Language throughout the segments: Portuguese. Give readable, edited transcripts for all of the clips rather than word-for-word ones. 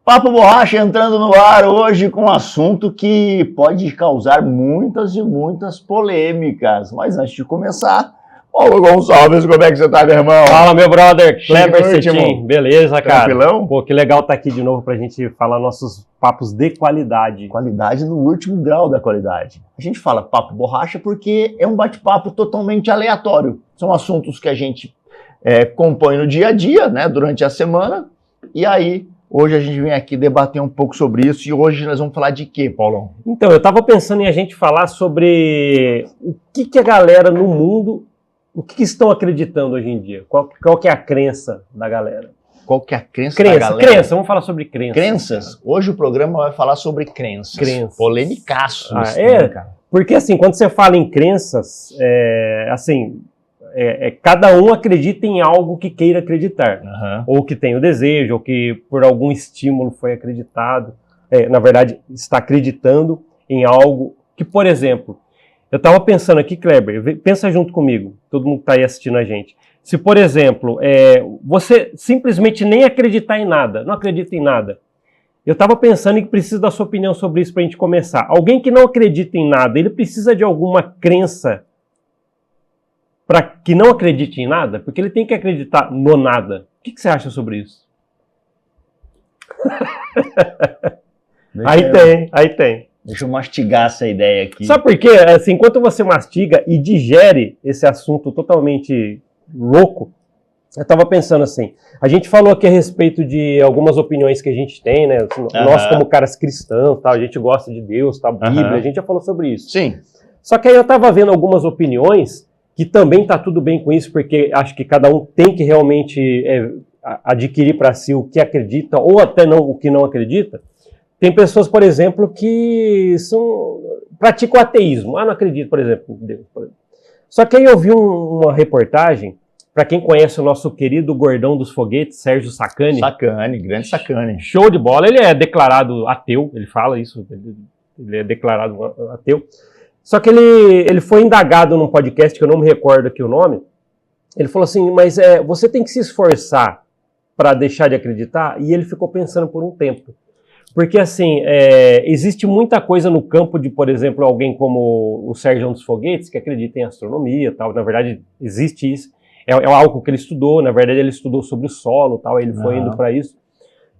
Papo Borracha entrando no ar hoje com um assunto que pode causar muitas e muitas polêmicas. Mas antes de começar, Paulo Gonçalves, como é que você tá, meu irmão? Fala, meu brother, Kleber Cetim. Beleza, cara? Tranquilão? Pô, que legal estar aqui de novo pra gente falar nossos papos de qualidade. Qualidade no último grau da qualidade. A gente fala Papo Borracha porque é um bate-papo totalmente aleatório. São assuntos que a gente compõe no dia a dia, né, durante a semana, e aí hoje a gente vem aqui debater um pouco sobre isso. E hoje nós vamos falar de quê, Paulão? Então, eu tava pensando em a gente falar sobre o que a galera no mundo, o que estão acreditando hoje em dia. Qual que é a crença da galera? Qual que é a crença da galera? Crença, vamos falar sobre crença. Crenças? Hoje o programa vai falar sobre crenças. Crenças. Polemicaço. Cara? Porque assim, quando você fala em crenças, cada um acredita em algo que queira acreditar. Ou que tem o desejo, ou que por algum estímulo foi acreditado. Na verdade, está acreditando em algo que, por exemplo, eu estava pensando aqui, Kleber, pensa junto comigo, todo mundo que está aí assistindo a gente. Se, por exemplo, você simplesmente nem acreditar em nada, não acredita em nada. Eu estava pensando que precisa da sua opinião sobre isso para a gente começar. Alguém que não acredita em nada, ele precisa de alguma crença para que não acredite em nada? Porque ele tem que acreditar no nada. O que você acha sobre isso? Aí tem. Deixa eu mastigar essa ideia aqui. Sabe por quê? Assim, enquanto você mastiga e digere esse assunto totalmente louco, eu estava pensando assim, a gente falou aqui a respeito de algumas opiniões que a gente tem, né? Nós como caras cristãos, tá? A gente gosta de Deus, tá? A Bíblia, a gente já falou sobre isso. Sim. Só que aí eu estava vendo algumas opiniões que também tá tudo bem com isso, porque acho que cada um tem que realmente adquirir para si o que acredita, ou até não o que não acredita. Tem pessoas, por exemplo, que praticam ateísmo. Não acredito, por exemplo, em Deus. Só que aí eu vi uma reportagem, para quem conhece o nosso querido gordão dos foguetes, Sérgio Sacani. Sacani, grande Sacani. Show de bola. Ele é declarado ateu, ele fala isso, ele é declarado ateu. Só que ele foi indagado num podcast, que eu não me recordo aqui o nome. Ele falou assim, mas você tem que se esforçar para deixar de acreditar? E ele ficou pensando por um tempo. Porque, assim, existe muita coisa no campo de, por exemplo, alguém como o Sérgio dos Foguetes, que acredita em astronomia e tal. Na verdade, existe isso. É algo que ele estudou. Na verdade, ele estudou sobre o solo e tal. Ele foi indo para isso.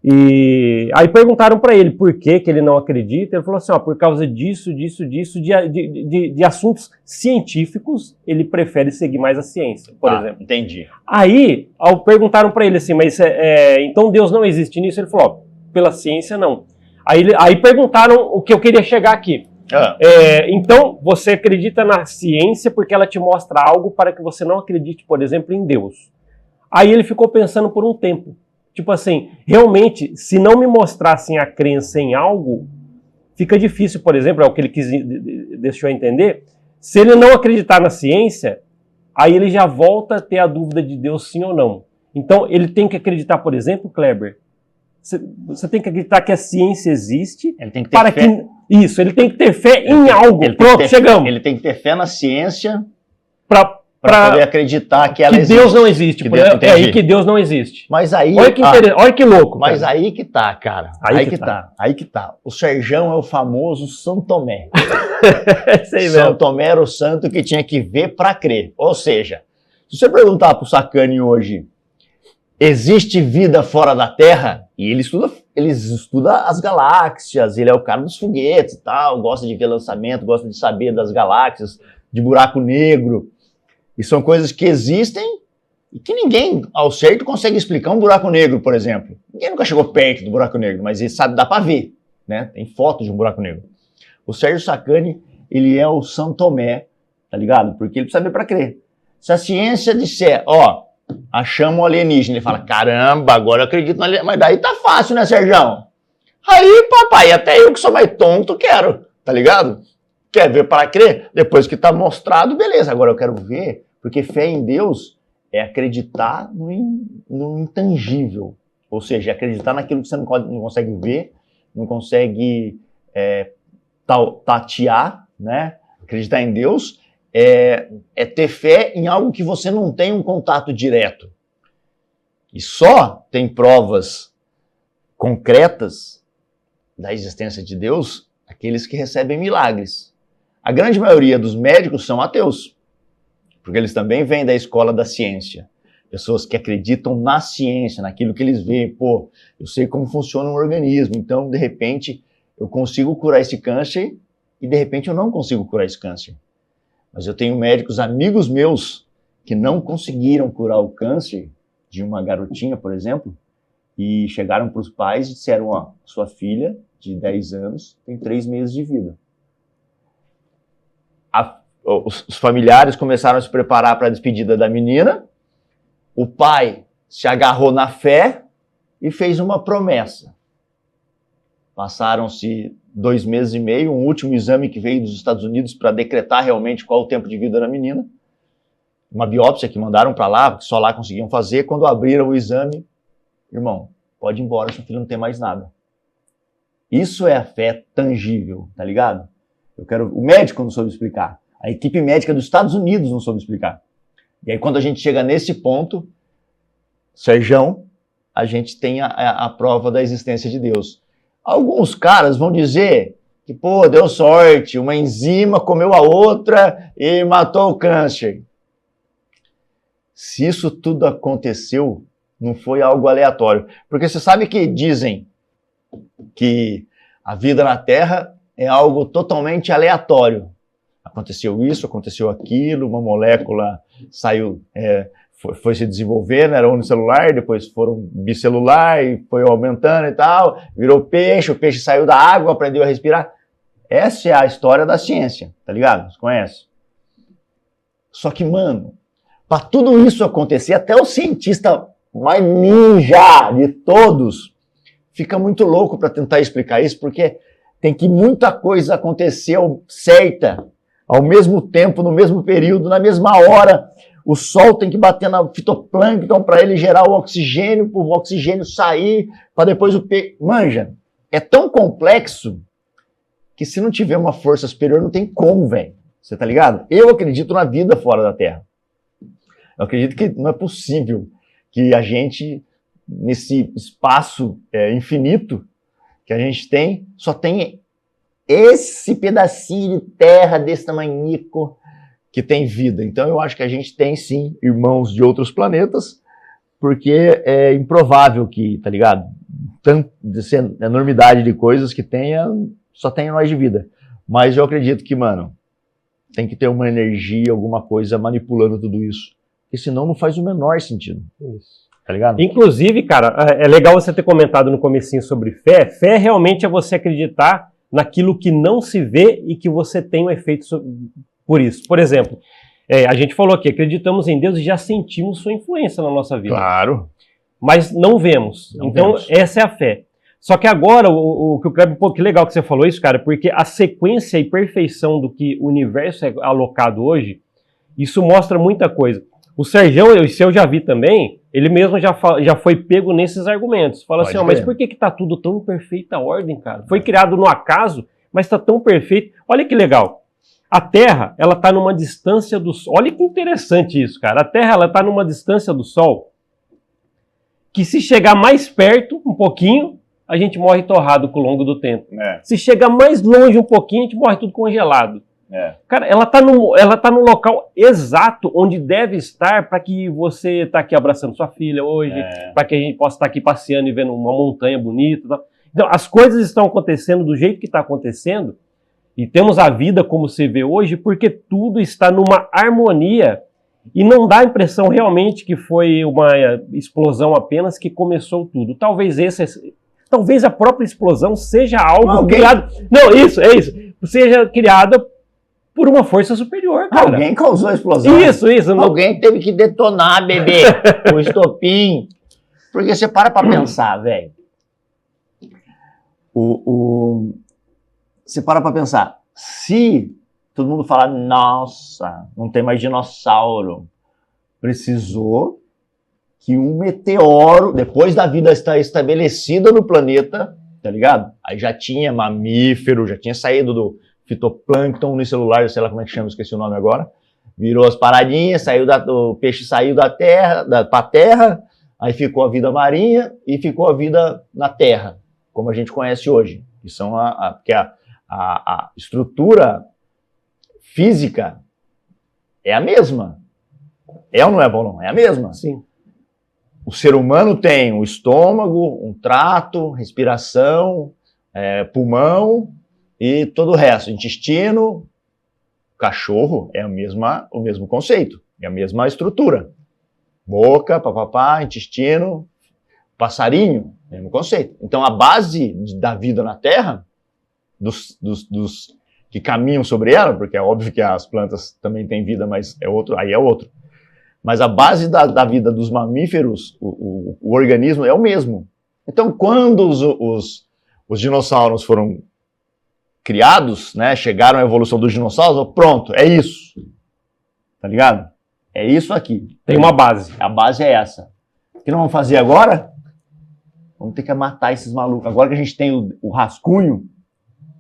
E aí perguntaram para ele por que ele não acredita. Ele falou assim, por causa disso, de assuntos científicos, ele prefere seguir mais a ciência, por exemplo. Entendi. Aí, perguntaram para ele assim, mas então Deus não existe nisso? Ele falou, pela ciência não. Aí perguntaram o que eu queria chegar aqui. Então, você acredita na ciência porque ela te mostra algo para que você não acredite, por exemplo, em Deus. Aí ele ficou pensando por um tempo. Tipo assim, realmente, se não me mostrassem a crença em algo, fica difícil, por exemplo, é o que ele deixou entender, se ele não acreditar na ciência, aí ele já volta a ter a dúvida de Deus sim ou não. Então, ele tem que acreditar, por exemplo, Kleber, você tem que acreditar que a ciência existe. Ele tem que ter fé. Isso, ele tem que ter fé em algo. Pronto, chegamos. Ele tem que ter fé na ciência para poder acreditar que ela existe. Deus não existe. É aí que Deus não existe. Mas aí... Olha que louco. Mas cara. Aí que tá, cara. Aí que tá. O Serjão é o famoso São Tomé. São Tomé era o santo que tinha que ver para crer. Ou seja, se você perguntar pro Sacani hoje, existe vida fora da Terra? E ele estuda as galáxias, ele é o cara dos foguetes e tal, gosta de ver lançamento, gosta de saber das galáxias, de buraco negro. E são coisas que existem e que ninguém, ao certo, consegue explicar um buraco negro, por exemplo. Ninguém nunca chegou perto do buraco negro, mas ele sabe, dá para ver, né? Tem foto de um buraco negro. O Sérgio Sacani, ele é o São Tomé, tá ligado? Porque ele precisa ver para crer. Se a ciência disser, achamos um alienígena, ele fala, caramba, agora eu acredito no alienígena. Mas daí tá fácil, né, Serjão? Aí, papai, até eu que sou mais tonto quero, tá ligado? Quer ver para crer? Depois que tá mostrado, beleza. Agora eu quero ver, porque fé em Deus é acreditar no intangível. Ou seja, acreditar naquilo que você não consegue ver, não consegue tatear, né? Acreditar em Deus é ter fé em algo que você não tem um contato direto. E só tem provas concretas da existência de Deus, aqueles que recebem milagres. A grande maioria dos médicos são ateus, porque eles também vêm da escola da ciência. Pessoas que acreditam na ciência, naquilo que eles veem. Pô, eu sei como funciona um organismo, então, de repente, eu consigo curar esse câncer e, de repente, eu não consigo curar esse câncer. Mas eu tenho médicos, amigos meus, que não conseguiram curar o câncer de uma garotinha, por exemplo, e chegaram para os pais e disseram, ó, sua filha, de 10 anos, tem 3 meses de vida. Os familiares começaram a se preparar para a despedida da menina, o pai se agarrou na fé e fez uma promessa. Passaram-se 2 meses e meio, um último exame que veio dos Estados Unidos para decretar realmente qual o tempo de vida da menina, uma biópsia que mandaram para lá, porque só lá conseguiam fazer. Quando abriram o exame, irmão, pode ir embora, seu filho não tem mais nada. Isso é a fé tangível, tá ligado? O médico não soube explicar. A equipe médica dos Estados Unidos não soube explicar. E aí, quando a gente chega nesse ponto, Serjão, a gente tem a prova da existência de Deus. Alguns caras vão dizer que, pô, deu sorte, uma enzima comeu a outra e matou o câncer. Se isso tudo aconteceu, não foi algo aleatório. Porque você sabe que dizem que a vida na Terra é algo totalmente aleatório. Aconteceu isso, aconteceu aquilo, uma molécula saiu, foi se desenvolvendo, era unicelular, depois foram bicelular e foi aumentando e tal, virou peixe, o peixe saiu da água, aprendeu a respirar. Essa é a história da ciência, tá ligado? Você conhece? Só que, mano, para tudo isso acontecer, até o cientista mais ninja de todos fica muito louco para tentar explicar isso, porque tem que muita coisa acontecer certa, ao mesmo tempo, no mesmo período, na mesma hora. O sol tem que bater na fitoplâncton para ele gerar o oxigênio, para o oxigênio sair, para depois o peixe... Manja, é tão complexo que se não tiver uma força superior, não tem como, velho. Você tá ligado? Eu acredito na vida fora da Terra. Eu acredito que não é possível que a gente, nesse espaço infinito que a gente tem, só tem esse pedacinho de terra desse tamanhico que tem vida. Então eu acho que a gente tem sim irmãos de outros planetas, porque é improvável que, tá ligado? Dessa enormidade de coisas que tenha, só tenha nós de vida. Mas eu acredito que, mano, tem que ter uma energia, alguma coisa manipulando tudo isso. Porque senão não faz o menor sentido. Isso. Tá ligado? Inclusive, cara, é legal você ter comentado no comecinho sobre fé. Fé realmente é você acreditar naquilo que não se vê e que você tem um efeito por isso. Por exemplo, a gente falou aqui, acreditamos em Deus e já sentimos sua influência na nossa vida. Claro. Mas não vemos. Essa é a fé. Só que agora, o que o Kleber, pô, que legal que você falou isso, cara, porque a sequência e perfeição do que o universo é alocado hoje, isso mostra muita coisa. O Serjão, eu já vi também, ele mesmo já foi pego nesses argumentos. Fala assim, mas por que tá tudo tão em perfeita ordem, cara? Foi criado no acaso, mas tá tão perfeito. Olha que legal. A Terra, ela tá numa distância do Sol. Olha que interessante isso, cara. A Terra, ela tá numa distância do Sol que se chegar mais perto, um pouquinho, a gente morre torrado com o longo do tempo. Se chegar mais longe um pouquinho, a gente morre tudo congelado. Cara, ela tá no local exato onde deve estar para que você tá aqui abraçando sua filha hoje, para que a gente possa estar aqui passeando e vendo uma montanha bonita. Tá? Então, as coisas estão acontecendo do jeito que está acontecendo e temos a vida como se vê hoje porque tudo está numa harmonia e não dá a impressão realmente que foi uma explosão apenas que começou tudo. Talvez a própria explosão seja algo criado... Não, isso, seja criada por uma força superior, cara. Alguém causou a explosão. Isso. Alguém teve que detonar, bebê, o estopim. Porque você para pra pensar, velho. Você para pra pensar. Se todo mundo falar, nossa, não tem mais dinossauro, precisou que um meteoro, depois da vida estar estabelecida no planeta, tá ligado? Aí já tinha mamífero, já tinha saído do fitoplâncton unicelular, sei lá como é que chama, esqueci o nome agora, virou as paradinhas, o peixe saiu da terra, pra terra, Aí ficou a vida marinha e ficou a vida na terra, como a gente conhece hoje, que são porque a estrutura física é a mesma. É ou não é, Paulão? É a mesma. Sim. O ser humano tem um estômago, um trato, respiração, pulmão e todo o resto. Intestino, cachorro é o mesmo conceito, é a mesma estrutura. Boca, papapá, intestino, passarinho, mesmo conceito. Então a base da vida na Terra, dos que caminham sobre ela, porque é óbvio que as plantas também têm vida, mas aí é outro. Mas a base da vida dos mamíferos, o organismo é o mesmo. Então, quando os dinossauros foram criados, né, chegaram à evolução dos dinossauros, pronto, é isso. Tá ligado? É isso aqui. Tem uma base. A base é essa. O que nós vamos fazer agora? Vamos ter que matar esses malucos. Agora que a gente tem o rascunho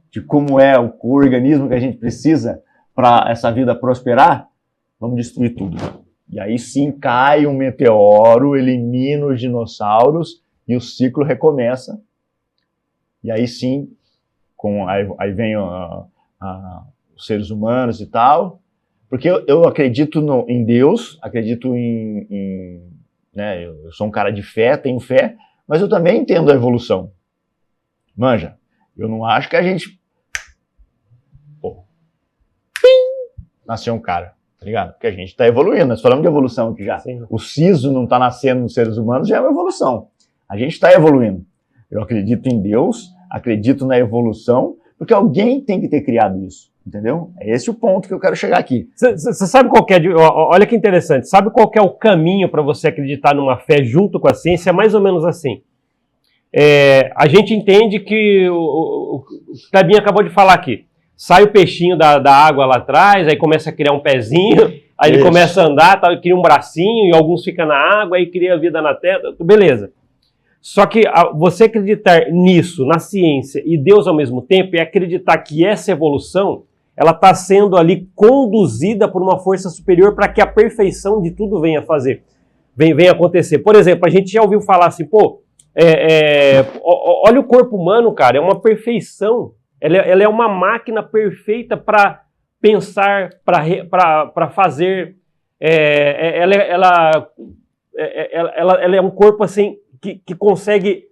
de como é o organismo que a gente precisa para essa vida prosperar, vamos destruir tudo. E aí sim cai um meteoro, elimina os dinossauros e o ciclo recomeça. E aí sim, aí vem os seres humanos e tal. Porque eu acredito em Deus, acredito né, eu sou um cara de fé, tenho fé, mas eu também entendo a evolução. Manja, eu não acho que a gente... nasceu um cara. Tá ligado? Porque a gente está evoluindo, nós falamos de evolução aqui já. Sim. O siso não está nascendo nos seres humanos, já é uma evolução. A gente está evoluindo. Eu acredito em Deus, acredito na evolução, porque alguém tem que ter criado isso, entendeu? É esse o ponto que eu quero chegar aqui. Você sabe qual que é, olha que interessante, sabe qual que é o caminho para você acreditar numa fé junto com a ciência? É mais ou menos assim. A gente entende que o Clebinho acabou de falar aqui. Sai o peixinho da água lá atrás, aí começa a criar um pezinho, aí ele começa a andar, tal, cria um bracinho, e alguns ficam na água, aí cria vida na terra, beleza. Só que você acreditar nisso, na ciência e Deus ao mesmo tempo, é acreditar que essa evolução, ela está sendo ali conduzida por uma força superior para que a perfeição de tudo venha acontecer. Por exemplo, a gente já ouviu falar assim, olha o corpo humano, cara, é uma perfeição. Ela é uma máquina perfeita para pensar, para fazer. Ela é um corpo assim que consegue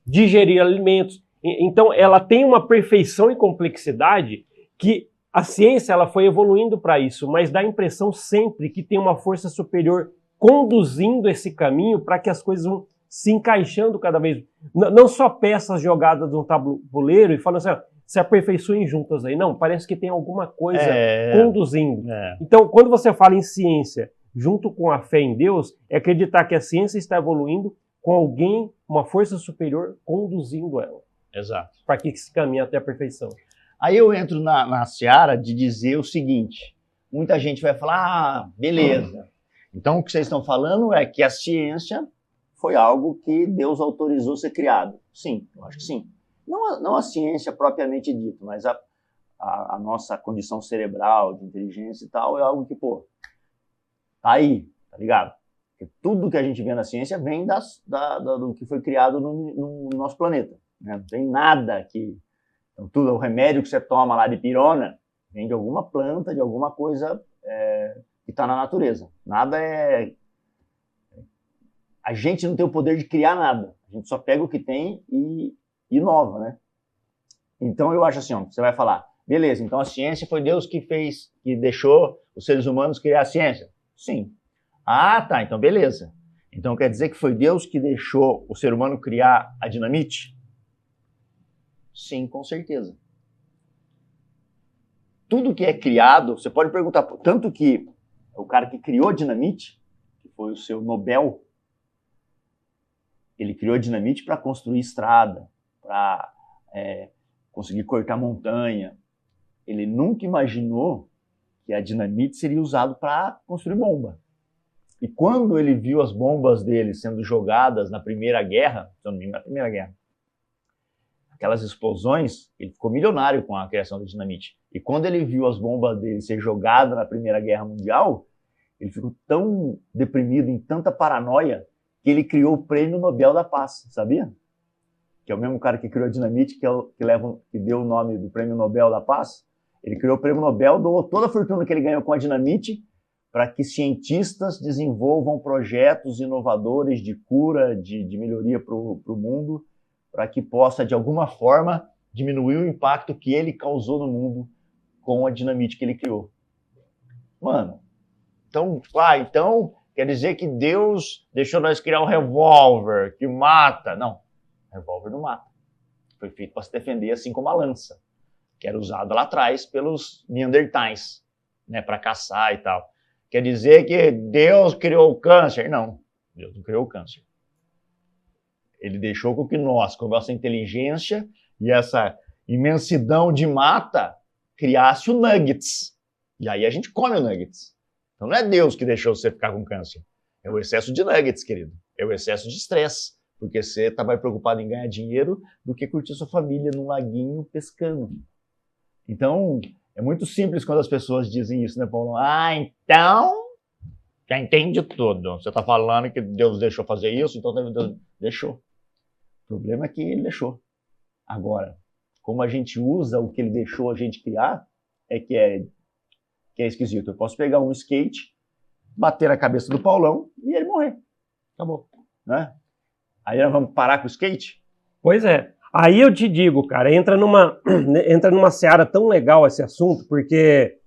digerir alimentos. Então, ela tem uma perfeição e complexidade que a ciência ela foi evoluindo para isso, mas dá a impressão sempre que tem uma força superior conduzindo esse caminho para que as coisas vão se encaixando cada vez. Não só peças jogadas num tabuleiro e falando assim, se aperfeiçoem juntas aí. Não, parece que tem alguma coisa conduzindo. Então, quando você fala em ciência junto com a fé em Deus, é acreditar que a ciência está evoluindo com alguém, uma força superior, conduzindo ela. Exato. Para que se caminhe até a perfeição. Aí eu entro na seara de dizer o seguinte, muita gente vai falar, beleza. Então, o que vocês estão falando é que a ciência foi algo que Deus autorizou ser criado. Sim, eu acho que sim. Não a ciência propriamente dita, mas a nossa condição cerebral, de inteligência e tal, é algo que, tá aí, tá ligado? Porque tudo que a gente vê na ciência vem do que foi criado no nosso planeta. Né? Não tem nada que... Então, tudo, o remédio que você toma lá de pirona vem de alguma planta, de alguma coisa que está na natureza. Nada é... A gente não tem o poder de criar nada. A gente só pega o que tem e inova, né? Então eu acho assim, você vai falar, beleza, então a ciência foi Deus que deixou os seres humanos criar a ciência. Sim. Ah, tá, então beleza. Então quer dizer que foi Deus que deixou o ser humano criar a dinamite? Sim, com certeza. Tudo que é criado, você pode perguntar, tanto que o cara que criou a dinamite, que foi o seu Nobel, ele criou a dinamite para construir estrada, para conseguir cortar montanha. Ele nunca imaginou que a dinamite seria usada para construir bomba. E quando ele viu as bombas dele sendo jogadas na Primeira Guerra, aquelas explosões, ele ficou milionário com a criação da dinamite. E quando ele viu as bombas dele ser jogadas na Primeira Guerra Mundial, ele ficou tão deprimido, em tanta paranoia, que ele criou o Prêmio Nobel da Paz, sabia? Que é o mesmo cara que criou a dinamite, que deu o nome do Prêmio Nobel da Paz. Ele criou o Prêmio Nobel, doou toda a fortuna que ele ganhou com a dinamite para que cientistas desenvolvam projetos inovadores de cura, de melhoria para o mundo, para que possa, de alguma forma, diminuir o impacto que ele causou no mundo com a dinamite que ele criou. Mano, então quer dizer que Deus deixou nós criar um revólver que mata. Não, revólver não mata. Foi feito para se defender, assim como a lança, que era usada lá atrás pelos Neandertais, né, para caçar e tal. Quer dizer que Deus criou o câncer? Não, Deus não criou o câncer. Ele deixou com que nós, com a nossa inteligência e essa imensidão de mata, criasse o nuggets. E aí a gente come o nuggets. Então não é Deus que deixou você ficar com câncer. É o excesso de nuggets, querido. É o excesso de estresse. Porque você está mais preocupado em ganhar dinheiro do que curtir sua família num laguinho pescando. Então, é muito simples quando as pessoas dizem isso, né, Paulo? Ah, então, já entende tudo. Você está falando que Deus deixou fazer isso, então Deus deixou. O problema é que ele deixou. Agora, como a gente usa o que ele deixou a gente criar, que é esquisito. Eu posso pegar um skate, bater na cabeça do Paulão e ele morrer. Acabou. Né? Aí nós vamos parar com o skate? Pois é. Aí eu te digo, cara, entra numa seara tão legal esse assunto, porque,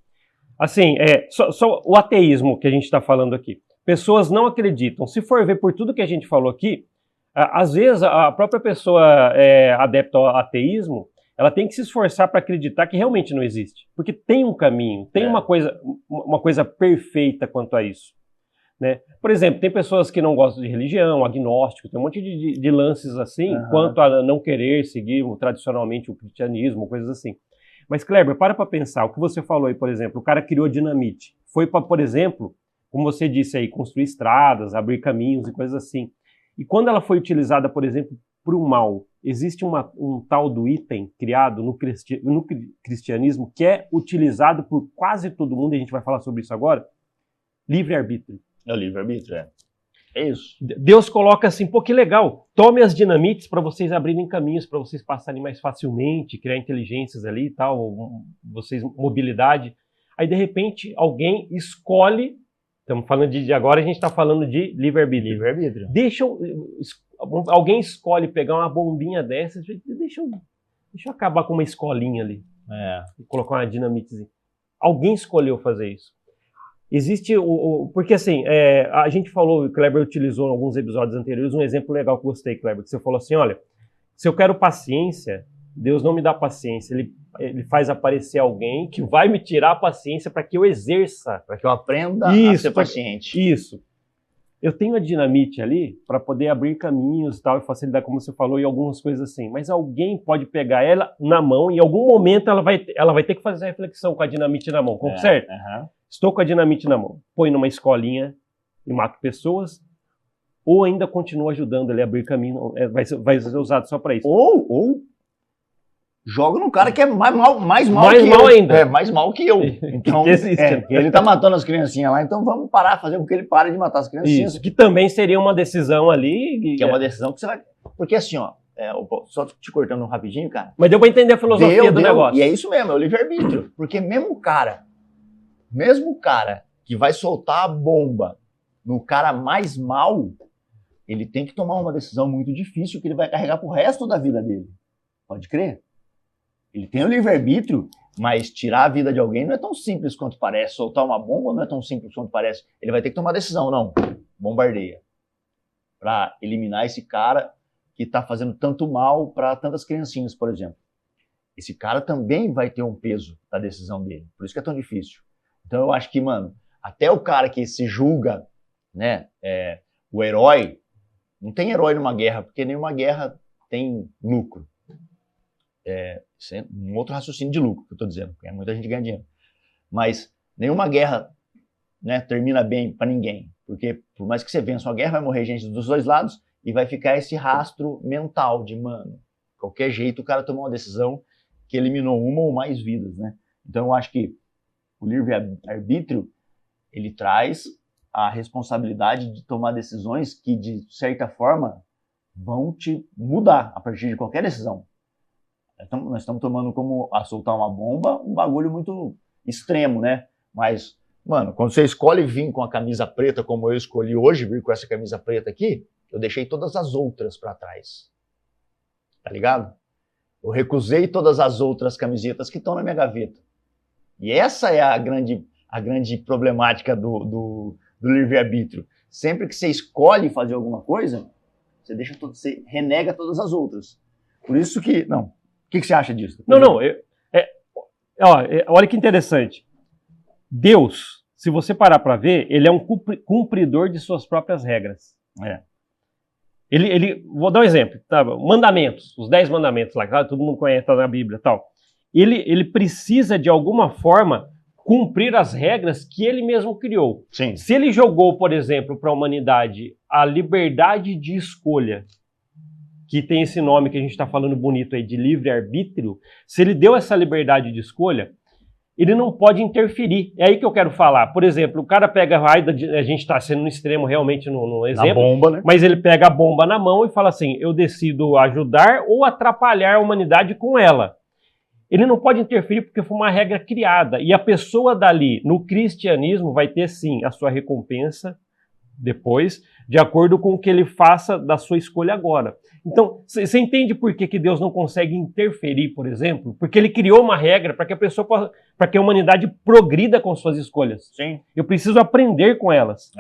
assim, só o ateísmo que a gente está falando aqui. Pessoas não acreditam. Se for ver por tudo que a gente falou aqui, às vezes a própria pessoa adepta ao ateísmo, ela tem que se esforçar para acreditar que realmente não existe. Porque tem um caminho, tem uma coisa perfeita quanto a isso. Né? Por exemplo, tem pessoas que não gostam de religião, agnóstico, tem um monte de lances assim, quanto a não querer seguir tradicionalmente o cristianismo, coisas assim. Mas, Kleber, para pensar, o que você falou aí, por exemplo, o cara criou dinamite, foi para, por exemplo, como você disse aí, construir estradas, abrir caminhos e coisas assim. E quando ela foi utilizada, por exemplo, para o mal, existe um tal do item criado no cristianismo que é utilizado por quase todo mundo, e a gente vai falar sobre isso agora, livre-arbítrio. É o livre-arbítrio, é isso. Deus coloca assim, pô, que legal, tome as dinamites para vocês abrirem caminhos, para vocês passarem mais facilmente, criar inteligências ali e tal, vocês, mobilidade. Aí, de repente, alguém escolhe, estamos falando agora a gente está falando de livre-arbítrio. Livre-arbítrio. Alguém escolhe pegar uma bombinha dessas, deixa eu acabar com uma escolinha ali, e colocar uma dinamitezinha. Alguém escolheu fazer isso. Existe porque assim, a gente falou, o Kleber utilizou em alguns episódios anteriores um exemplo legal que eu gostei, Kleber, que você falou assim, olha, se eu quero paciência, Deus não me dá paciência, ele faz aparecer alguém que vai me tirar a paciência para que eu exerça. Para que eu aprenda a ser paciente. Isso. Eu tenho a dinamite ali para poder abrir caminhos e tal, e facilitar, como você falou, e algumas coisas assim, mas alguém pode pegar ela na mão e em algum momento ela vai ter que fazer a reflexão com a dinamite na mão, certo? Estou com a dinamite na mão, põe numa escolinha e mato pessoas, ou ainda continua ajudando ele a abrir caminho, vai ser usado só para isso. Ou joga num cara que é mais mal ainda. Mais mal que eu. Então, ele tá matando as criancinhas lá, então vamos parar, fazer com que ele pare de matar as criancinhas. Isso, que também seria uma decisão ali. Que é uma decisão que você vai... Porque assim, ó, só te cortando rapidinho, cara. Mas deu pra entender a filosofia do negócio. E é isso mesmo, é o livre-arbítrio. Porque mesmo o cara que vai soltar a bomba no cara mais mal, ele tem que tomar uma decisão muito difícil que ele vai carregar pro resto da vida dele. Pode crer? Ele tem o livre-arbítrio, mas tirar a vida de alguém não é tão simples quanto parece. Soltar uma bomba não é tão simples quanto parece. Ele vai ter que tomar decisão, não. Bombardeia. Para eliminar esse cara que está fazendo tanto mal para tantas criancinhas, por exemplo. Esse cara também vai ter um peso da decisão dele. Por isso que é tão difícil. Então eu acho que, mano, até o cara que se julga, né, o herói, não tem herói numa guerra, porque nenhuma guerra tem lucro. Isso é um outro raciocínio de lucro que eu estou dizendo, porque muita gente ganha dinheiro. Mas nenhuma guerra, né, termina bem para ninguém, porque por mais que você vença uma guerra, vai morrer gente dos dois lados e vai ficar esse rastro mental de, mano, de qualquer jeito o cara tomou uma decisão que eliminou uma ou mais vidas, né? Então eu acho que o livre-arbítrio, ele traz a responsabilidade de tomar decisões que, de certa forma, vão te mudar a partir de qualquer decisão. Nós estamos tomando como a soltar uma bomba um bagulho muito extremo, né? Mas, mano, quando você escolhe vir com a camisa preta, como eu escolhi hoje, vir com essa camisa preta aqui, eu deixei todas as outras para trás. Tá ligado? Eu recusei todas as outras camisetas que estão na minha gaveta. E essa é a grande problemática do livre-arbítrio. Sempre que você escolhe fazer alguma coisa, você renega todas as outras. Por isso que... Não. O que você acha disso? Olha que interessante. Deus, se você parar para ver, ele é um cumpridor de suas próprias regras. Vou dar um exemplo. Tá? Mandamentos, os 10 mandamentos lá, claro, todo mundo conhece, tá na Bíblia e tal. Ele precisa, de alguma forma, cumprir as regras que ele mesmo criou. Sim. Se ele jogou, por exemplo, para a humanidade a liberdade de escolha, que tem esse nome que a gente está falando bonito aí de livre-arbítrio, se ele deu essa liberdade de escolha, ele não pode interferir. É aí que eu quero falar. Por exemplo, o cara pega a gente está sendo no extremo realmente no exemplo, na bomba, né? Mas ele pega a bomba na mão e fala assim, eu decido ajudar ou atrapalhar a humanidade com ela. Ele não pode interferir porque foi uma regra criada. E a pessoa dali, no cristianismo, vai ter sim a sua recompensa depois, de acordo com o que ele faça da sua escolha agora. Então, você entende por que Deus não consegue interferir, por exemplo? Porque ele criou uma regra para que para que a humanidade progrida com suas escolhas. Sim. Eu preciso aprender com elas.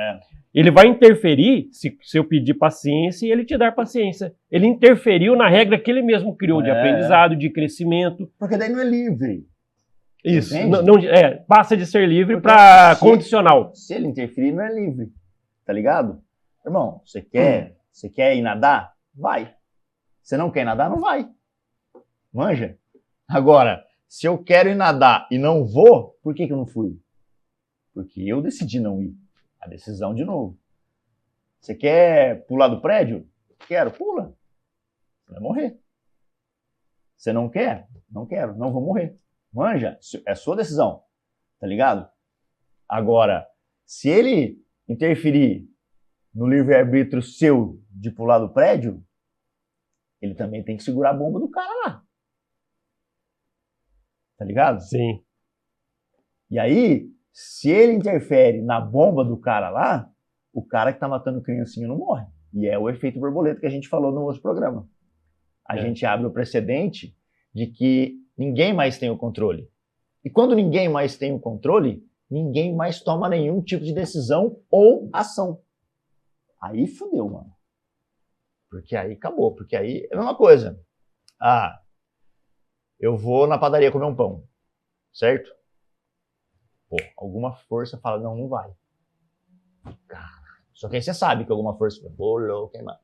Ele vai interferir se eu pedir paciência e ele te dar paciência. Ele interferiu na regra que ele mesmo criou de aprendizado, de crescimento. Porque daí não é livre. Isso. Passa de ser livre para condicional. Se ele interferir, não é livre. Tá ligado? Irmão, você quer ir nadar? Vai. Você não quer ir nadar? Não vai. Manja? Agora, se eu quero ir nadar e não vou, por que eu não fui? Porque eu decidi não ir. A decisão de novo. Você quer pular do prédio? Quero, pula. Você vai morrer. Você não quer? Não quero, não vou morrer. Manja? É sua decisão. Tá ligado? Agora, se ele interferir no livre-arbítrio seu de pular do prédio, ele também tem que segurar a bomba do cara lá. Tá ligado? Sim. E aí, se ele interfere na bomba do cara lá, o cara que tá matando criancinha não morre. E é o efeito borboleta que a gente falou no outro programa. A gente abre o precedente de que ninguém mais tem o controle. E quando ninguém mais tem o controle, ninguém mais toma nenhum tipo de decisão ou ação. Aí fudeu, mano. Porque aí acabou. Porque aí é a mesma coisa. Eu vou na padaria comer um pão. Certo? Pô, alguma força fala, não vai. Cara, só que aí você sabe que alguma força fala, ô louco, hein, mano.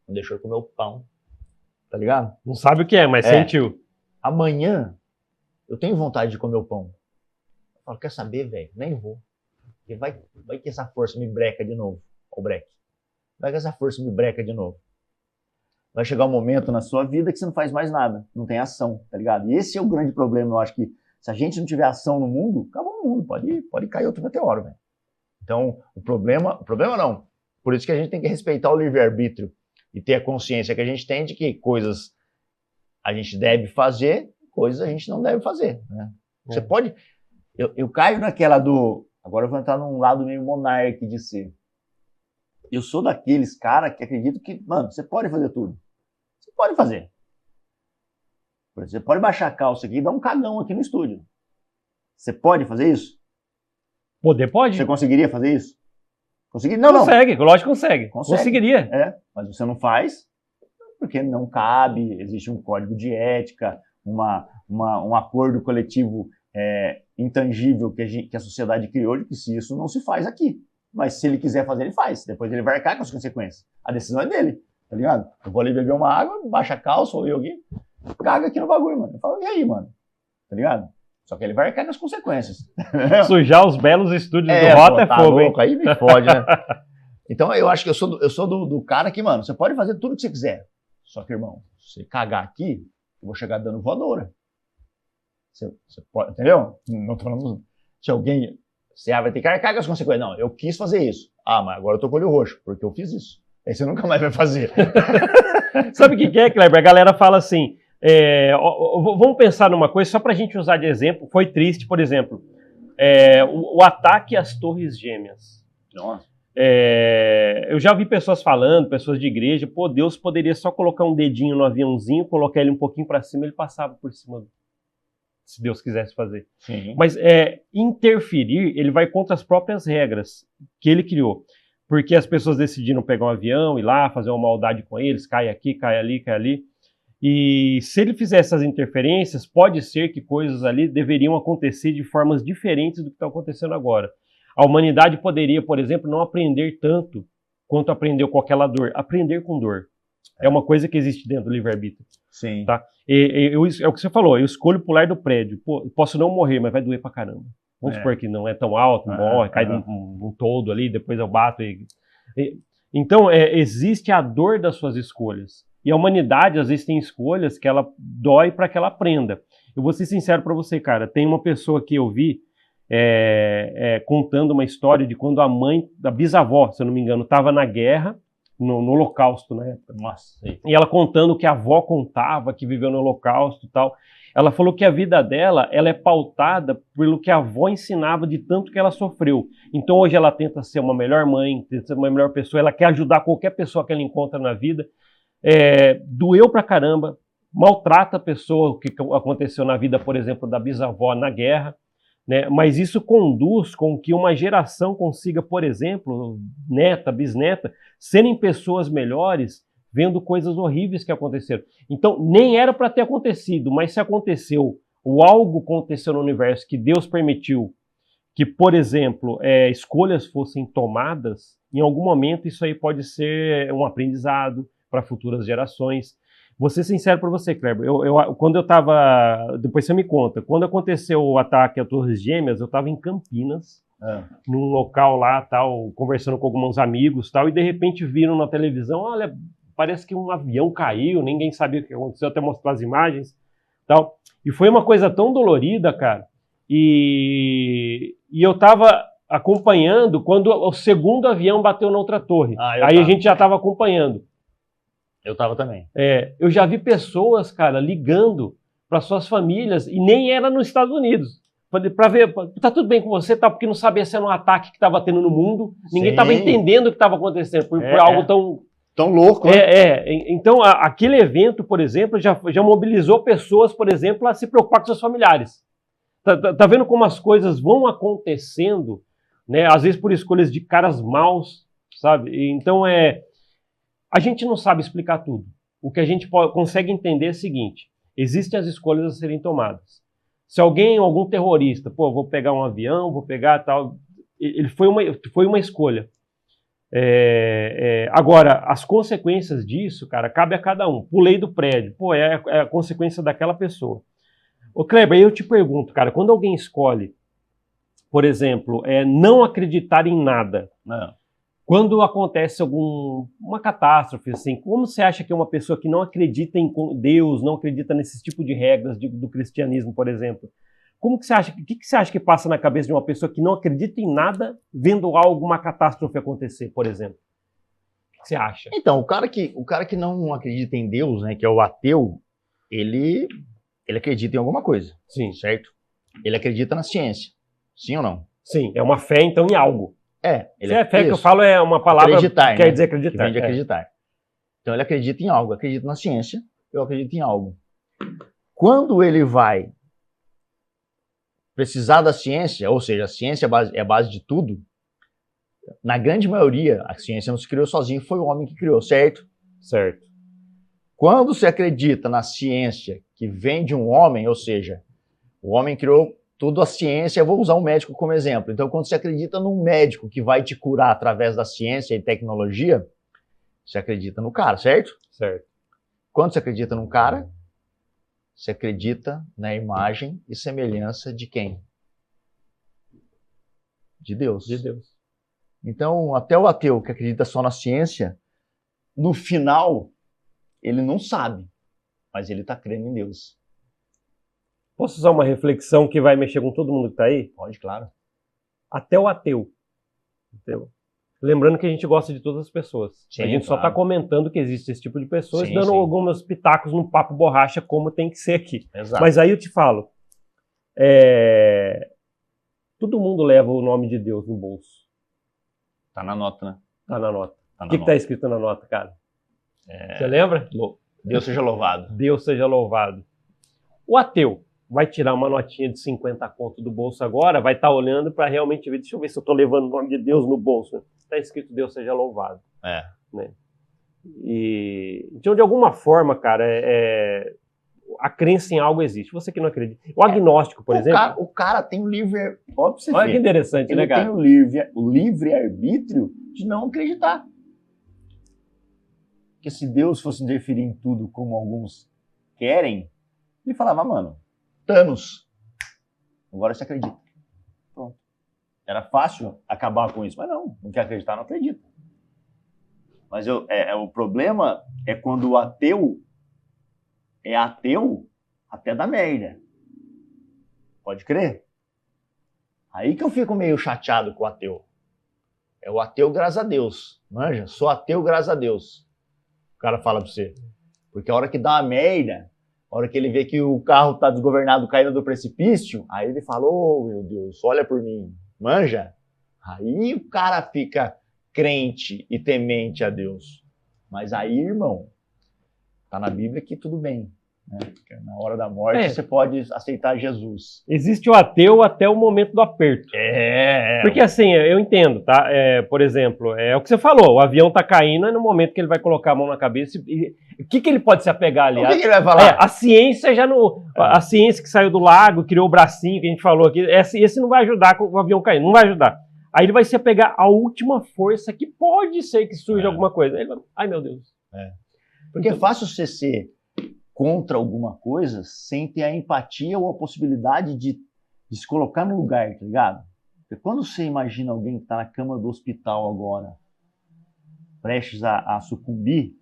Não deixou eu comer o pão. Tá ligado? Não sabe o que é, mas sentiu. Amanhã, eu tenho vontade de comer o pão. Eu falo, quer saber, velho? Nem vou. Porque vai que essa força me breca de novo. O breque. Vai que essa força me breca de novo. Vai chegar um momento na sua vida que você não faz mais nada. Não tem ação, tá ligado? E esse é o grande problema, eu acho que se a gente não tiver ação no mundo, acabou o mundo. Pode cair outro meteoro, velho. Então, o problema não. Por isso que a gente tem que respeitar o livre-arbítrio e ter a consciência que a gente tem de que coisas a gente deve fazer, coisas a gente não deve fazer, né? Você pode... Eu caio naquela do... Agora eu vou entrar num lado meio monarca de ser. Eu sou daqueles caras que acreditam que, mano, você pode fazer tudo. Você pode fazer. Por exemplo, você pode baixar a calça aqui e dar um cagão aqui no estúdio. Você pode fazer isso? Poder pode. Você conseguiria fazer isso? Conseguiria? Não. Consegue, lógico que consegue. Conseguiria. Mas você não faz porque não cabe, existe um código de ética, um acordo coletivo intangível que a sociedade criou de que se isso não se faz aqui. Mas se ele quiser fazer, ele faz. Depois ele vai arcar com as consequências. A decisão é dele, tá ligado? Eu vou ali beber uma água, baixa a calça, ou eu aqui, caga aqui no bagulho, mano. Eu falo, e aí, mano? Tá ligado? Só que ele vai arcar nas consequências. Sujar os belos estúdios do Rota tá é fogo, louco, hein? Aí me fode, né? Então eu acho que eu sou do cara que, mano, você pode fazer tudo que você quiser. Só que, irmão, se você cagar aqui, eu vou chegar dando voadora. Você pode, entendeu? Não tô falando... Se alguém... Você vai ter que arcar com as consequências. Não, eu quis fazer isso. Ah, mas agora eu tô com o olho roxo, porque eu fiz isso. Aí você nunca mais vai fazer. Sabe o que é, Kleber? A galera fala assim, vamos pensar numa coisa, só pra gente usar de exemplo, foi triste, por exemplo, o ataque às Torres Gêmeas. Nossa. Eu já vi pessoas falando, pessoas de igreja, pô, Deus poderia só colocar um dedinho no aviãozinho, colocar ele um pouquinho para cima, ele passava por cima, se Deus quisesse fazer. Sim. Mas interferir, ele vai contra as próprias regras que ele criou. Porque as pessoas decidiram pegar um avião, ir lá, fazer uma maldade com eles, cai aqui, cai ali, cai ali. E se ele fizer essas interferências, pode ser que coisas ali deveriam acontecer de formas diferentes do que está acontecendo agora. A humanidade poderia, por exemplo, não aprender tanto quanto aprendeu com aquela dor. Aprender com dor. É uma coisa que existe dentro do livre-arbítrio. Sim. Tá? É o que você falou, eu escolho pular do prédio. Pô, posso não morrer, mas vai doer pra caramba. Vamos supor que não é tão alto, morre, cai num todo ali, depois eu bato. Então, existe a dor das suas escolhas. E a humanidade, às vezes, tem escolhas que ela dói para que ela aprenda. Eu vou ser sincero para você, cara. Tem uma pessoa que eu vi contando uma história de quando a mãe, da bisavó, se eu não me engano, estava na guerra, no Holocausto, na época. Nossa. E ela contando o que a avó contava, que viveu no Holocausto e tal. Ela falou que a vida dela, ela é pautada pelo que a avó ensinava de tanto que ela sofreu. Então hoje ela tenta ser uma melhor mãe, tenta ser uma melhor pessoa, ela quer ajudar qualquer pessoa que ela encontra na vida. Doeu pra caramba, maltrata a pessoa, o que aconteceu na vida, por exemplo, da bisavó na guerra, né? Mas isso conduz com que uma geração consiga, por exemplo, neta, bisneta, serem pessoas melhores, vendo coisas horríveis que aconteceram. Então, nem era para ter acontecido, mas se aconteceu, ou algo aconteceu no universo que Deus permitiu que, por exemplo, escolhas fossem tomadas, em algum momento isso aí pode ser um aprendizado para futuras gerações. Vou ser sincero para você, Kleber, quando eu estava, depois você me conta, quando aconteceu o ataque às Torres Gêmeas, eu estava em Campinas, num local lá, tal, conversando com alguns amigos, tal, e de repente viram na televisão, olha, parece que um avião caiu, ninguém sabia o que aconteceu, até mostrar as imagens, tal. E foi uma coisa tão dolorida, cara. E eu estava acompanhando quando o segundo avião bateu na outra torre. Aí a gente já estava acompanhando. Eu estava também. Eu já vi pessoas, cara, ligando para suas famílias, e nem era nos Estados Unidos. Para ver, tá tudo bem com você, tá? Porque não sabia se era um ataque que estava tendo no mundo. Ninguém estava entendendo o que estava acontecendo por algo tão louco, né? Então, aquele evento, por exemplo, já mobilizou pessoas, por exemplo, a se preocupar com seus familiares. Tá vendo como as coisas vão acontecendo, né? Às vezes por escolhas de caras maus, sabe? Então, a gente não sabe explicar tudo. O que a gente consegue entender é o seguinte: existem as escolhas a serem tomadas. Se algum terrorista, vou pegar um avião, vou pegar tal, ele foi uma escolha. Agora, as consequências disso, cara, cabe a cada um. Pulei do prédio, é a consequência daquela pessoa. Ô Kleber, aí eu te pergunto, cara, quando alguém escolhe, por exemplo, não acreditar em nada, quando acontece uma catástrofe, assim, como você acha que uma pessoa que não acredita em Deus, não acredita nesse tipo de regras do cristianismo, por exemplo, o que você acha que passa na cabeça de uma pessoa que não acredita em nada, vendo uma catástrofe acontecer, por exemplo? O que você acha? Então, o cara que não acredita em Deus, né, que é o ateu, ele acredita em alguma coisa. Sim. Certo? Ele acredita na ciência. Sim ou não? Sim, é uma fé, então, em algo. Fé que eu falo é uma palavra acreditar, que quer dizer acreditar. Que vem de acreditar. Então ele acredita em algo, acredita na ciência, eu acredito em algo. Quando ele vai precisar da ciência, ou seja, a ciência é a base de tudo, na grande maioria, a ciência não se criou sozinha, foi o homem que criou, certo? Certo. Quando se acredita na ciência que vem de um homem, ou seja, o homem criou tudo a ciência, eu vou usar um médico como exemplo. Então, quando você acredita num médico que vai te curar através da ciência e tecnologia, você acredita no cara, certo? Certo. Quando você acredita num cara, você acredita na imagem e semelhança de quem? De Deus. De Deus. Então, até o ateu que acredita só na ciência, no final, ele não sabe, mas ele está crendo em Deus. Posso usar uma reflexão que vai mexer com todo mundo que está aí? Pode, claro. até o ateu. Entendeu? Lembrando que a gente gosta de todas as pessoas. Sim, a gente só está comentando que existe esse tipo de pessoas, dando alguns pitacos no papo borracha, como tem que ser aqui. Exato. Mas aí eu te falo, todo mundo leva o nome de Deus no bolso. Tá na nota, né? Tá na nota. O que está escrito na nota, cara? Você lembra? Deus seja louvado. Deus seja louvado. O ateu vai tirar uma notinha de 50 conto do bolso agora, vai estar olhando para realmente ver, deixa eu ver se eu estou levando o nome de Deus no bolso. Está escrito Deus seja louvado. Né? Então, de alguma forma, cara, a crença em algo existe. Você que não acredita. O agnóstico, por exemplo... O cara tem o livre... Olha que interessante, ele né, cara? Ele tem o livre-arbítrio de não acreditar. Porque se Deus fosse interferir em tudo como alguns querem, ele falava, mano, Thanos, agora você acredita. Pronto. Era fácil acabar com isso, mas não quer acreditar, não acredita. Mas o problema é quando o ateu é ateu até da merda. Pode crer? Aí que eu fico meio chateado com o ateu. É o ateu graças a Deus. Manja, sou ateu graças a Deus. O cara fala pra você. Porque a hora que dá uma merda, a hora que ele vê que o carro tá desgovernado caindo do precipício, aí ele fala, oh meu Deus, olha por mim. Manja? Aí o cara fica crente e temente a Deus. Mas aí, irmão, tá na Bíblia que tudo bem. Né? Na hora da morte você pode aceitar Jesus. Existe o ateu até o momento do aperto. Porque assim, eu entendo, tá? Por exemplo, é o que você falou, o avião tá caindo, é no momento que ele vai colocar a mão na cabeça e o que ele pode se apegar ali? O que ele vai falar? A ciência a ciência que saiu do lago, criou o bracinho que a gente falou aqui, esse não vai ajudar com o avião caindo, não vai ajudar. Aí ele vai se apegar à última força que pode ser que surja alguma coisa. Aí ele vai, ai meu Deus. Porque é fácil você ser contra alguma coisa sem ter a empatia ou a possibilidade de se colocar no lugar, tá ligado? Porque quando você imagina alguém que está na cama do hospital agora, prestes a sucumbir,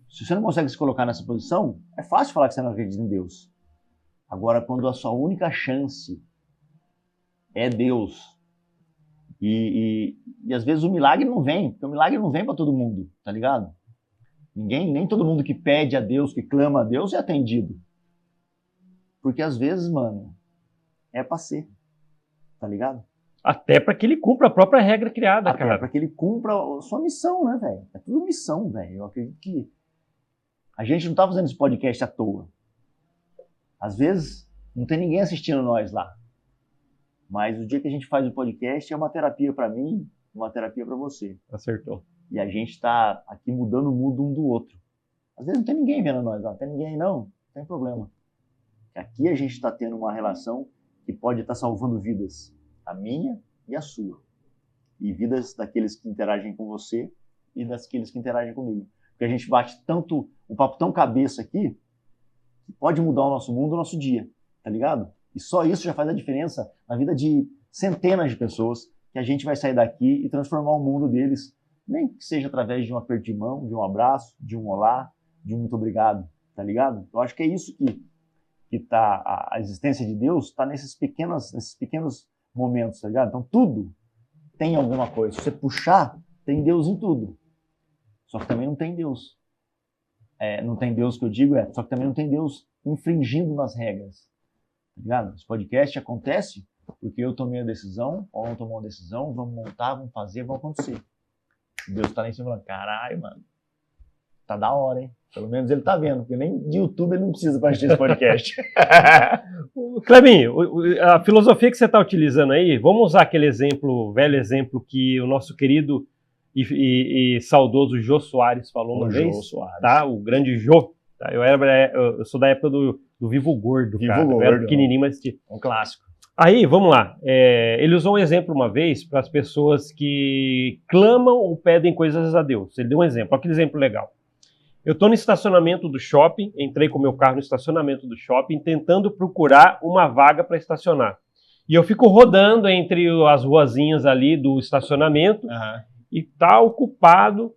se você não consegue se colocar nessa posição, é fácil falar que você não acredita em Deus. Agora, quando a sua única chance é Deus, e às vezes o milagre não vem, porque o milagre não vem para todo mundo, tá ligado? Nem todo mundo que pede a Deus, que clama a Deus é atendido. Porque às vezes, mano, é pra ser. Tá ligado? Até para que ele cumpra a própria regra criada, cara. Até para que ele cumpra a sua missão, né, velho? É tudo missão, velho. Eu acredito que a gente não tá fazendo esse podcast à toa. Às vezes, não tem ninguém assistindo nós lá. Mas o dia que a gente faz o podcast é uma terapia para mim, uma terapia para você. Acertou. E a gente está aqui mudando o mundo um do outro. Às vezes não tem ninguém vendo nós, não tem ninguém aí não tem problema. Aqui a gente está tendo uma relação que pode estar salvando vidas, a minha e a sua. E vidas daqueles que interagem com você e daqueles que interagem comigo. Porque a gente bate tanto, um papo tão cabeça aqui, que pode mudar o nosso mundo, o nosso dia, tá ligado? E só isso já faz a diferença na vida de centenas de pessoas que a gente vai sair daqui e transformar o mundo deles. Nem que seja através de um aperto de mão, de um abraço, de um olá, de um muito obrigado, tá ligado? Eu acho que é isso que tá, a existência de Deus está nesses pequenos momentos, tá ligado? Então tudo tem alguma coisa. Se você puxar, tem Deus em tudo. Só que também não tem Deus. Não tem Deus que eu digo, só que também não tem Deus infringindo nas regras, tá ligado? Esse podcast acontece porque eu tomei a decisão, ou não tomou uma decisão, vamos montar, vamos fazer, vai acontecer. Deus tá lá em cima falando, caralho, mano, tá da hora, hein? Pelo menos ele tá vendo, porque nem de YouTube ele não precisa para assistir esse podcast. Clebinho, a filosofia que você está utilizando aí, vamos usar aquele exemplo, velho exemplo que o nosso querido e saudoso Jô Soares falou uma vez, tá? O grande Jô. Tá? Eu sou da época do Vivo Gordo, cara. Eu era pequenininho, mas um clássico. Aí, vamos lá. Ele usou um exemplo uma vez para as pessoas que clamam ou pedem coisas a Deus. Ele deu um exemplo, aquele exemplo legal. Eu estou no estacionamento do shopping, entrei com o meu carro no estacionamento do shopping, tentando procurar uma vaga para estacionar. E eu fico rodando entre as ruazinhas ali do estacionamento e está ocupado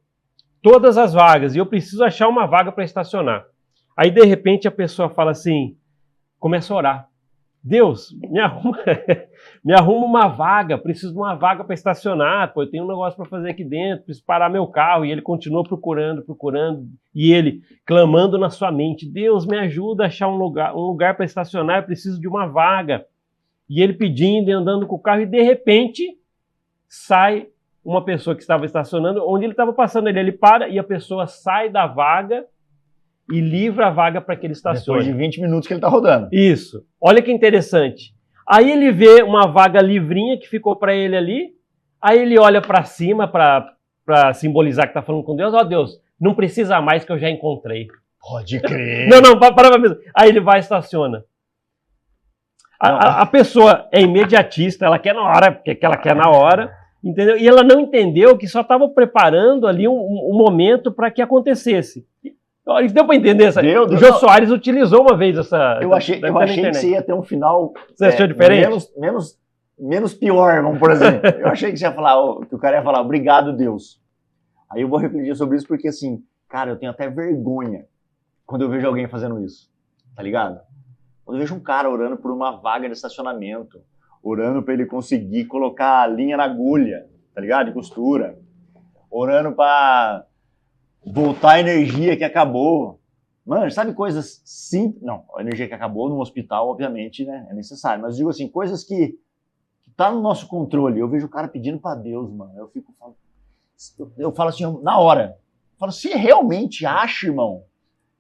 todas as vagas. E eu preciso achar uma vaga para estacionar. Aí, de repente, a pessoa fala assim, começa a orar. Deus, me arruma uma vaga, preciso de uma vaga para estacionar, pô, eu tenho um negócio para fazer aqui dentro, preciso parar meu carro. E ele continua procurando, e ele clamando na sua mente, Deus, me ajuda a achar um lugar para estacionar, eu preciso de uma vaga. E ele pedindo e andando com o carro, e de repente sai uma pessoa que estava estacionando, onde ele estava passando, ele para e a pessoa sai da vaga e livra a vaga para que ele estacione. Depois de 20 minutos que ele está rodando. Isso. Olha que interessante. Aí ele vê uma vaga livrinha que ficou para ele ali, aí ele olha para cima para simbolizar que está falando com Deus. Ó, Deus, não precisa mais que eu já encontrei. Pode crer. Não, para mesmo. Aí ele vai e estaciona. A pessoa é imediatista, ela quer na hora, porque ela quer na hora, entendeu? E ela não entendeu que só estava preparando ali um momento para que acontecesse. Deu para entender essa? O Jô Soares utilizou uma vez essa. Eu achei que você ia ter um final. Você achou diferente? Menos pior, vamos por exemplo. Eu achei que você ia falar, que o cara ia falar, obrigado, Deus. Aí eu vou refletir sobre isso porque, assim, cara, eu tenho até vergonha quando eu vejo alguém fazendo isso. Tá ligado? Quando eu vejo um cara orando por uma vaga de estacionamento, orando para ele conseguir colocar a linha na agulha, tá ligado? De costura. Orando para voltar a energia que acabou. Mano, sabe coisas simples? Não, a energia que acabou no hospital, obviamente, né, é necessário. Mas digo assim, coisas que tá no nosso controle. Eu vejo o cara pedindo para Deus, mano. Eu falo assim, na hora. Eu falo, você realmente acha, irmão,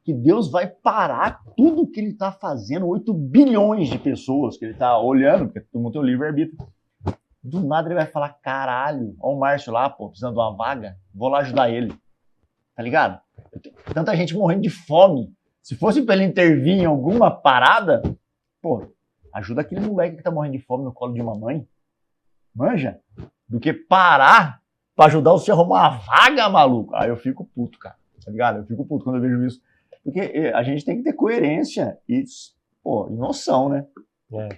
que Deus vai parar tudo que ele tá fazendo? 8 bilhões de pessoas que ele tá olhando, porque todo mundo tem o livre-arbítrio. Do nada ele vai falar, caralho, ó o Márcio lá, pô, precisando de uma vaga, vou lá ajudar ele. Tá ligado? Tanta gente morrendo de fome. Se fosse pra ele intervir em alguma parada, pô, ajuda aquele moleque que tá morrendo de fome no colo de uma mãe. Manja? Do que parar pra ajudar você a arrumar uma vaga, maluco. Aí eu fico puto, cara. Tá ligado? Eu fico puto quando eu vejo isso. Porque a gente tem que ter coerência e, pô, e noção, né? É.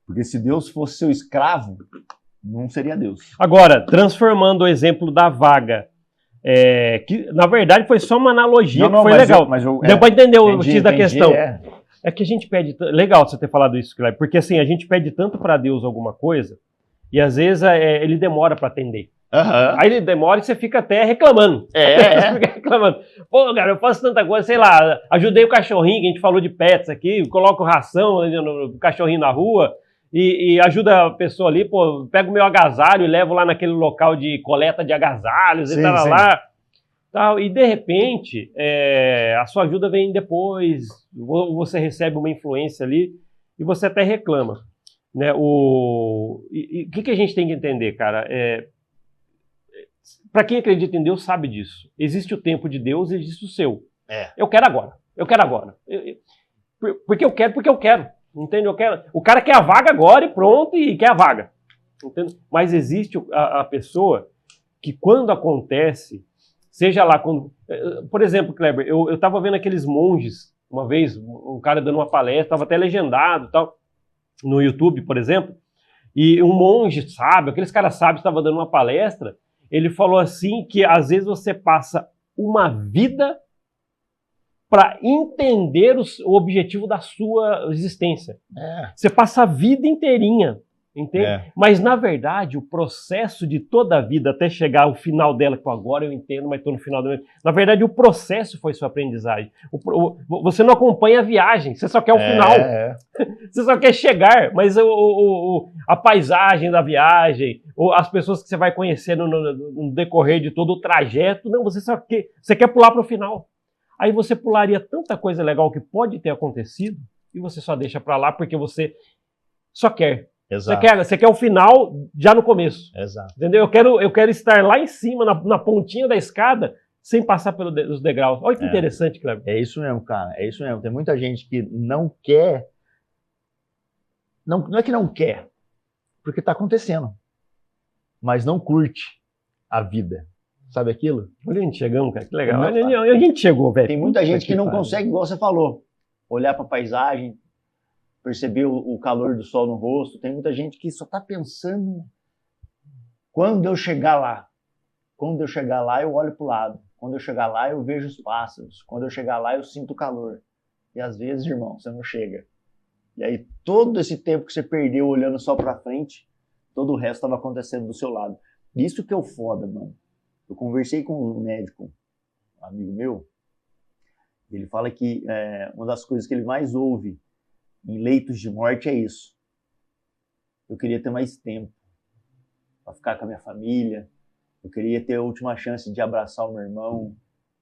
Porque se Deus fosse seu escravo, não seria Deus. Agora, transformando o exemplo da vaga, que na verdade foi só uma analogia que foi legal. Deu para entender o X da questão. É que a gente pede... Legal você ter falado isso, Cleber, porque assim, a gente pede tanto para Deus alguma coisa e às vezes ele demora para atender. Uhum. Aí ele demora e você fica até reclamando. Você fica reclamando. Pô, cara, eu faço tanta coisa, sei lá, ajudei o cachorrinho, que a gente falou de pets aqui, coloco ração no cachorrinho na rua e ajuda a pessoa ali, pô, pego o meu agasalho e levo lá naquele local de coleta de agasalhos e tal lá. Tal, e de repente, a sua ajuda vem depois, você recebe uma influência ali e você até reclama. Né? O que a gente tem que entender, cara? Para quem acredita em Deus sabe disso. Existe o tempo de Deus, existe o seu. Eu quero agora. Porque eu quero. Entende? O cara quer a vaga agora e pronto, e quer a vaga. Entende? Mas existe a pessoa que quando acontece, seja lá quando... Por exemplo, Kleber, eu estava vendo aqueles monges, uma vez, um cara dando uma palestra, estava até legendado e tal, no YouTube, por exemplo, e um monge sábio, aqueles caras sábios, estava dando uma palestra, ele falou assim que às vezes você passa uma vida para entender o objetivo da sua existência. Você passa a vida inteirinha, entende? Mas na verdade o processo de toda a vida até chegar ao final dela, que agora eu entendo, mas estou no final dela. Na verdade o processo foi sua aprendizagem. Você não acompanha a viagem, você só quer o final. Você só quer chegar, mas a paisagem da viagem, ou as pessoas que você vai conhecendo no decorrer de todo o trajeto, não, você quer pular para o final. Aí você pularia tanta coisa legal que pode ter acontecido e você só deixa para lá porque você só quer. Exato. Você quer o final já no começo. Exato. Entendeu? Eu quero estar lá em cima, na pontinha da escada, sem passar pelos degraus. Olha que interessante, Cleber. É isso mesmo, cara. É isso mesmo. Tem muita gente que não quer. Não é que não quer, porque está acontecendo. Mas não curte a vida. Sabe aquilo? Olha, a gente chegamos, cara, que legal. Olha, a gente chegou, velho. Tem muita gente que não consegue, igual você falou, olhar para a paisagem, perceber o calor do sol no rosto. Tem muita gente que só está pensando quando eu chegar lá. Quando eu chegar lá, eu olho para o lado. Quando eu chegar lá, eu vejo os pássaros. Quando eu chegar lá, eu sinto o calor. E às vezes, irmão, você não chega. E aí todo esse tempo que você perdeu olhando só pra frente, todo o resto estava acontecendo do seu lado. Isso que é o foda, mano. Eu conversei com um médico, um amigo meu, ele fala que uma das coisas que ele mais ouve em leitos de morte é isso. Eu queria ter mais tempo para ficar com a minha família, eu queria ter a última chance de abraçar o meu irmão,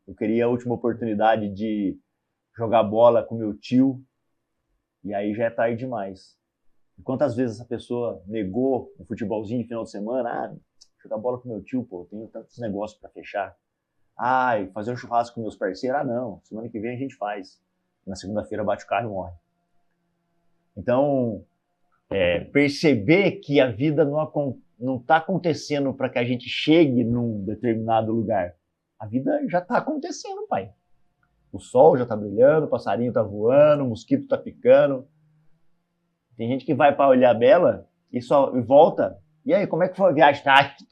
eu queria a última oportunidade de jogar bola com meu tio, e aí já é tarde demais. E quantas vezes essa pessoa negou um futebolzinho de final de semana, jogar bola com meu tio, pô, tenho tantos negócios para fechar. Fazer um churrasco com meus parceiros, não, semana que vem a gente faz. Na segunda-feira bate o carro e morre. Então, perceber que a vida não está acontecendo para que a gente chegue num determinado lugar. A vida já está acontecendo, pai. O sol já está brilhando, o passarinho está voando, o mosquito está picando. Tem gente que vai para Ilhabela e volta. E aí, como é que foi a viagem?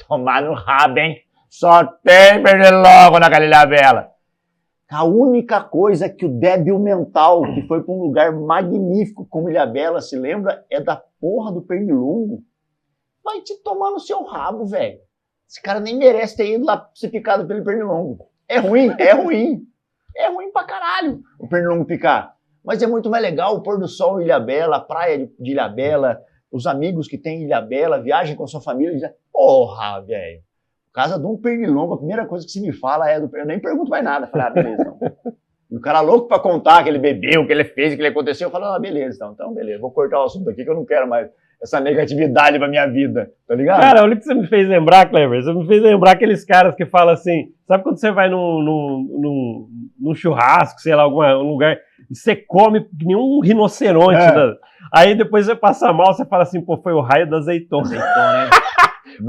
Tomar no rabo, hein? Só tem pernilongo naquela Ilhabela. A única coisa que o débil mental, que foi para um lugar magnífico como Ilhabela, se lembra, é da porra do pernilongo. Vai te tomar no seu rabo, velho. Esse cara nem merece ter ido lá ser picado pelo pernilongo. É ruim, é ruim. É ruim pra caralho o pernilongo picar. Mas é muito mais legal o pôr do sol em Ilhabela, a praia de Ilhabela, os amigos que tem em Ilhabela, viagem com a sua família. Porra, velho. Casa de um pernilongo, a primeira coisa que se me fala é do pernilongo. Eu nem pergunto mais nada. Falei, beleza, então. E o cara louco pra contar que ele bebeu, que ele fez, que ele aconteceu. Eu falo, beleza, então beleza, vou cortar o assunto aqui que eu não quero mais essa negatividade pra minha vida, tá ligado? Cara, olha o que você me fez lembrar, Kleber. Você me fez lembrar aqueles caras que falam assim, sabe quando você vai num churrasco, sei lá, algum lugar, e você come que nem um rinoceronte, né? Aí depois você passa mal, você fala assim, pô, foi o raio da azeitona. Azeitona, hein?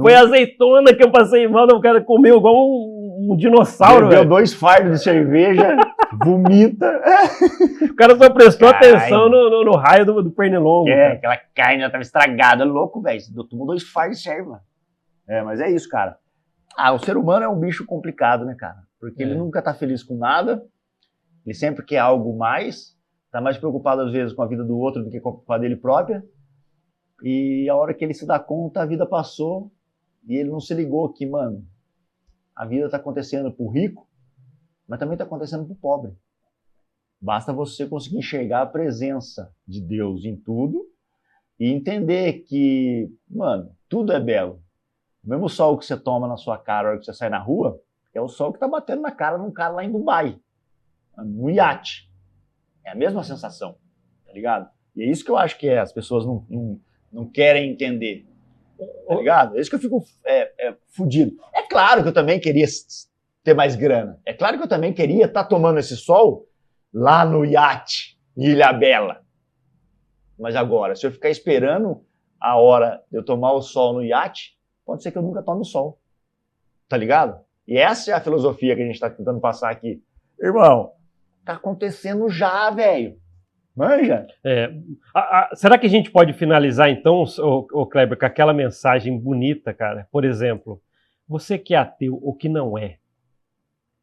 Foi a azeitona que eu passei mal, o cara comeu igual um dinossauro, velho. Deu 2 fardos de cerveja, vomita. O cara só prestou atenção no raio do pernilongo. Aquela carne já tava estragada, louco, velho. Tomou 2 fardos de cerveja. Mas é isso, cara. O ser humano é um bicho complicado, né, cara? Porque ele nunca tá feliz com nada, ele sempre quer algo mais, tá mais preocupado às vezes com a vida do outro do que com a dele própria. E a hora que ele se dá conta, a vida passou e ele não se ligou que, mano, a vida tá acontecendo pro rico, mas também tá acontecendo pro pobre. Basta você conseguir enxergar a presença de Deus em tudo e entender que, mano, tudo é belo. O mesmo sol que você toma na sua cara na hora que você sai na rua é o sol que tá batendo na cara de um cara lá em Dubai, no iate. É a mesma sensação, tá ligado? E é isso que eu acho que as pessoas não querem entender, tá ligado? É isso que eu fico fudido. É claro que eu também queria ter mais grana. É claro que eu também queria estar tomando esse sol lá no iate, em Ilhabela. Mas agora, se eu ficar esperando a hora de eu tomar o sol no iate, pode ser que eu nunca tome o sol. Tá ligado? E essa é a filosofia que a gente tá tentando passar aqui. Irmão, tá acontecendo já, velho. Manja? Será que a gente pode finalizar, então, o Kleber, com aquela mensagem bonita, cara? Por exemplo, você que é ateu ou que não é,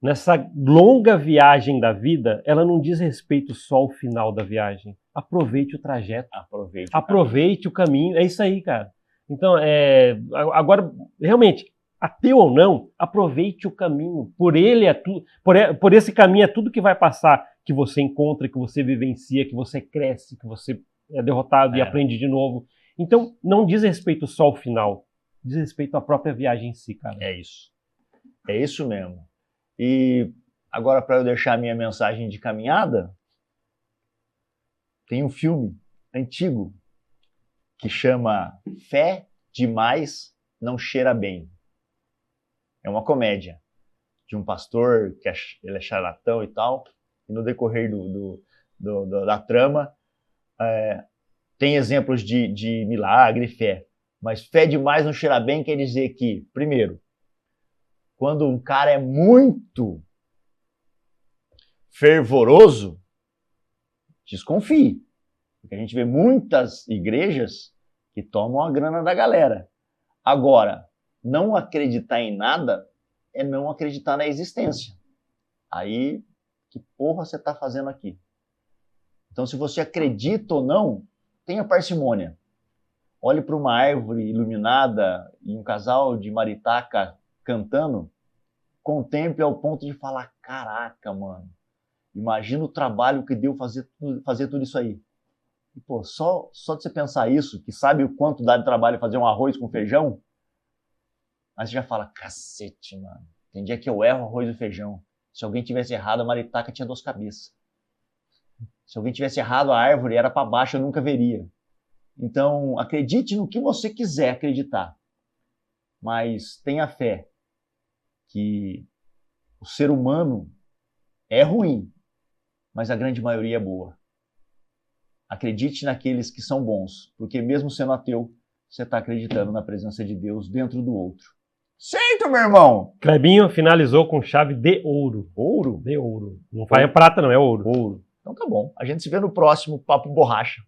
nessa longa viagem da vida, ela não diz respeito só ao final da viagem. Aproveite o trajeto. Aproveite o caminho. É isso aí, cara. Então, agora, realmente, ateu ou não, aproveite o caminho. Por ele é tudo. Por esse caminho é tudo que vai passar, que você encontra, que você vivencia, que você cresce, que você é derrotado e aprende de novo. Então, não diz respeito só ao final. Diz respeito à própria viagem em si, cara. É isso. É isso mesmo. E agora, para eu deixar a minha mensagem de caminhada, tem um filme antigo que chama Fé Demais Não Cheira Bem. É uma comédia de um pastor que ele é charlatão e tal, e no decorrer da trama tem exemplos de milagre e fé. Mas fé demais não cheira bem quer dizer que, primeiro, quando um cara é muito fervoroso, desconfie. Porque a gente vê muitas igrejas que tomam a grana da galera. Agora, não acreditar em nada é não acreditar na existência. Aí, que porra você está fazendo aqui? Então, se você acredita ou não, tenha parcimônia. Olhe para uma árvore iluminada e um casal de maritaca cantando, contemple ao ponto de falar, caraca, mano, imagina o trabalho que deu fazer tudo isso aí. E, pô, só de você pensar isso, que sabe o quanto dá de trabalho fazer um arroz com feijão, aí você já fala, cacete, mano, tem dia que eu erro arroz e feijão. Se alguém tivesse errado, a maritaca tinha 2 cabeças. Se alguém tivesse errado, a árvore era para baixo, eu nunca veria. Então, acredite no que você quiser acreditar, mas tenha fé que o ser humano é ruim, mas a grande maioria é boa. Acredite naqueles que são bons, porque mesmo sendo ateu, você está acreditando na presença de Deus dentro do outro. Certo, meu irmão? Clebinho finalizou com chave de ouro. Ouro? De ouro. Não vai prata, não, é ouro. Ouro. Então tá bom. A gente se vê no próximo Papo Borracha.